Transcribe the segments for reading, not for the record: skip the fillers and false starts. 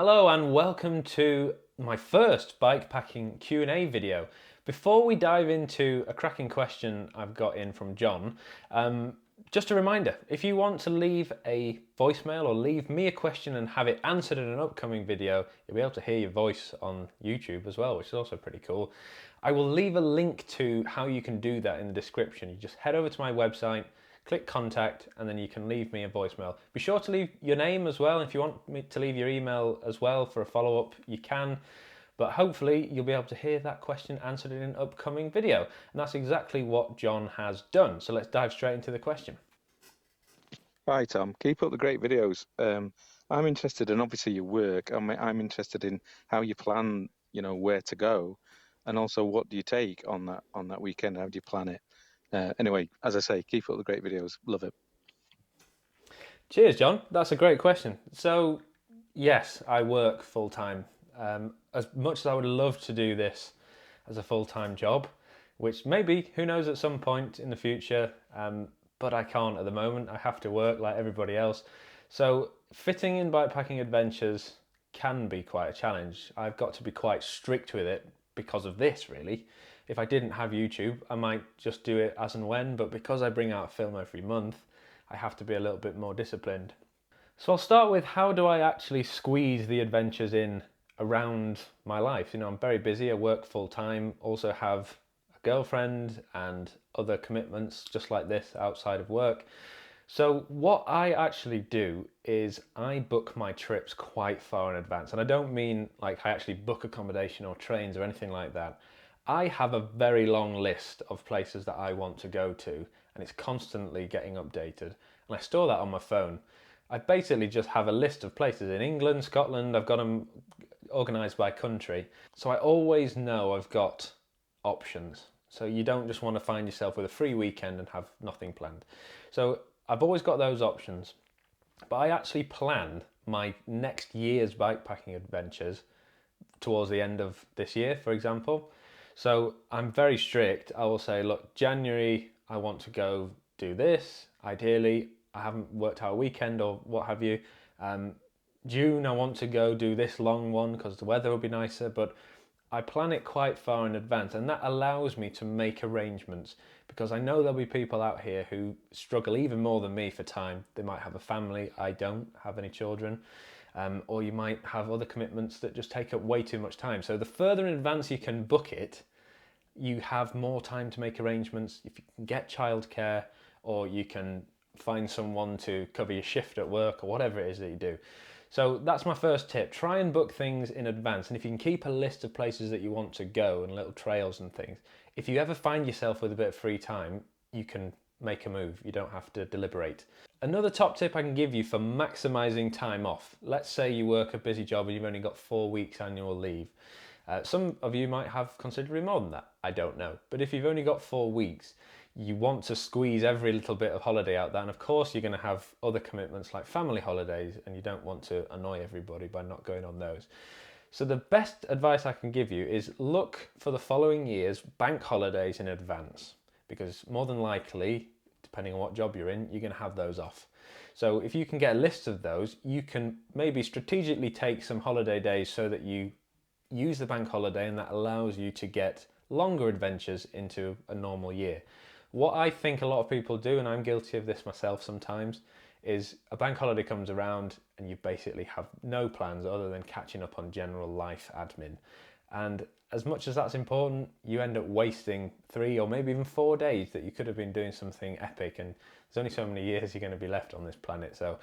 Hello and welcome to my first bikepacking Q&A video. Before we dive into a cracking question I've got in from John, just a reminder, if you want to leave a voicemail or leave me a question and have it answered in an upcoming video, you'll be able to hear your voice on YouTube as well, which is also pretty cool. I will leave a link to how you can do that in the description. You just head over to my website, click contact, and then you can leave me a voicemail. Be sure to leave your name as well. If you want me to leave your email as well for a follow-up, you can. But hopefully you'll be able to hear that question answered in an upcoming video. And that's exactly what John has done. So let's dive straight into the question. Hi Tom, keep up the great videos. I'm interested in obviously your work. I'm interested in how you plan, where to go, and also what do you take on that weekend? How do you plan it? Anyway, as I say, keep up the great videos. Love it. Cheers, John. That's a great question. So, yes, I work full-time. As much as I would love to do this as a full-time job, which maybe, who knows, at some point in the future, but I can't at the moment. I have to work like everybody else. So fitting in bikepacking adventures can be quite a challenge. I've got to be quite strict with it because of this, really. If I didn't have YouTube, I might just do it as and when, but because I bring out a film every month, I have to be a little bit more disciplined. So I'll start with, how do I actually squeeze the adventures in around my life? I'm very busy, I work full time, also have a girlfriend and other commitments just like this outside of work. So what I actually do is I book my trips quite far in advance. And I don't mean like I actually book accommodation or trains or anything like that. I have a very long list of places that I want to go to, and it's constantly getting updated. And I store that on my phone. I basically just have a list of places in England, Scotland. I've got them organised by country. So I always know I've got options. So you don't just want to find yourself with a free weekend and have nothing planned. So I've always got those options. But I actually plan my next year's bikepacking adventures towards the end of this year, for example. So I'm very strict. I will say, look, January, I want to go do this. Ideally, I haven't worked out a weekend or what have you. June, I want to go do this long one because the weather will be nicer, but I plan it quite far in advance, and that allows me to make arrangements because I know there'll be people out here who struggle even more than me for time. They might have a family. I don't have any children. Or you might have other commitments that just take up way too much time. So the further in advance you can book it, you have more time to make arrangements. If you can get childcare, or you can find someone to cover your shift at work, or whatever it is that you do. So that's my first tip. Try and book things in advance. And if you can keep a list of places that you want to go and little trails and things, if you ever find yourself with a bit of free time, you can make a move. You don't have to deliberate. Another top tip I can give you for maximizing time off. Let's say you work a busy job and you've only got 4 weeks annual leave. Some of you might have considerably more than that. I don't know. But if you've only got 4 weeks, you want to squeeze every little bit of holiday out there. And of course, you're going to have other commitments like family holidays, and you don't want to annoy everybody by not going on those. So the best advice I can give you is look for the following year's bank holidays in advance, because more than likely, depending on what job you're in, you're going to have those off. So if you can get a list of those, you can maybe strategically take some holiday days so that you use the bank holiday, and that allows you to get longer adventures into a normal year. What I think a lot of people do, and I'm guilty of this myself sometimes, is a bank holiday comes around and you basically have no plans other than catching up on general life admin. And as much as that's important, you end up wasting 3 or maybe even 4 days that you could have been doing something epic, and there's only so many years you're going to be left on this planet. So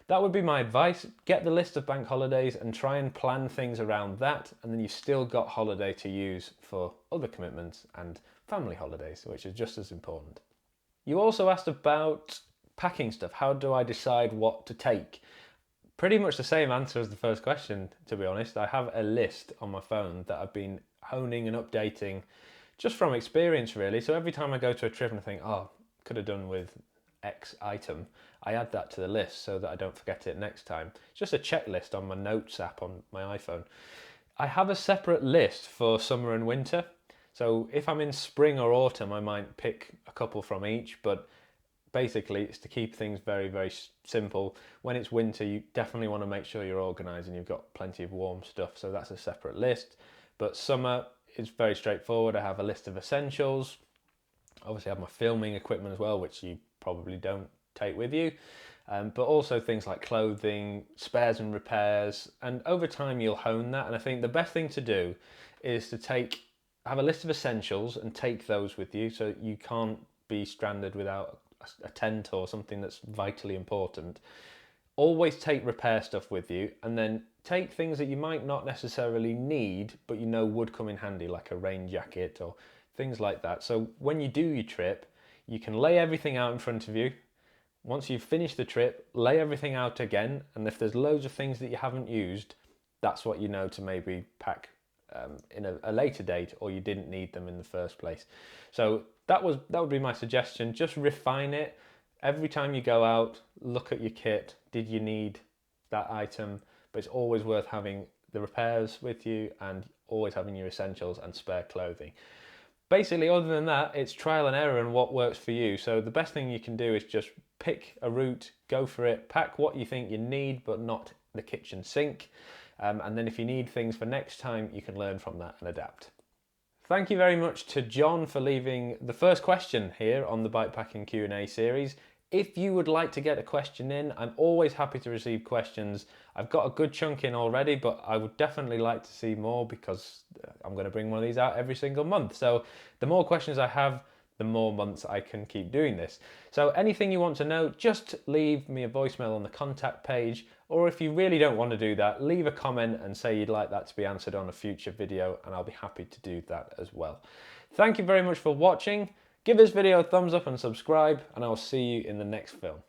that would be my advice. Get the list of bank holidays and try and plan things around that, and then you've still got holiday to use for other commitments and family holidays, which is just as important. You also asked about packing stuff. How do I decide what to take? Pretty much the same answer as the first question, to be honest. I have a list on my phone that I've been honing and updating just from experience, really. So every time I go to a trip and I think, oh, could have done with X item, I add that to the list so that I don't forget it next time. It's just a checklist on my notes app on my iPhone. I have a separate list for summer and winter. So if I'm in spring or autumn, I might pick a couple from each, but basically it's to keep things very, very simple. When it's winter, you definitely want to make sure you're organised and you've got plenty of warm stuff, so that's a separate list. But summer is very straightforward. I have a list of essentials. Obviously I have my filming equipment as well, which you probably don't take with you. But also things like clothing, spares and repairs, and over time you'll hone that. And I think the best thing to do is to have a list of essentials and take those with you, so you can't be stranded without a tent or something that's vitally important. Always take repair stuff with you, and then take things that you might not necessarily need but you know would come in handy, like a rain jacket or things like that. So when you do your trip, you can lay everything out in front of you. Once you've finished the trip, lay everything out again, and if there's loads of things that you haven't used, that's what you know to maybe pack in a later date, or you didn't need them in the first place. So that would be my suggestion. Just refine it. Every time you go out, look at your kit. Did you need that item? But it's always worth having the repairs with you and always having your essentials and spare clothing. Basically, other than that, it's trial and error and what works for you. So the best thing you can do is just pick a route, go for it, pack what you think you need, but not the kitchen sink. And then if you need things for next time, you can learn from that and adapt. Thank you very much to John for leaving the first question here on the Bikepacking Q&A series. If you would like to get a question in, I'm always happy to receive questions. I've got a good chunk in already, but I would definitely like to see more, because I'm going to bring one of these out every single month. So the more questions I have, the more months I can keep doing this. So anything you want to know, just leave me a voicemail on the contact page, or if you really don't want to do that, leave a comment and say you'd like that to be answered on a future video, and I'll be happy to do that as well. Thank you very much for watching. Give this video a thumbs up and subscribe, and I'll see you in the next film.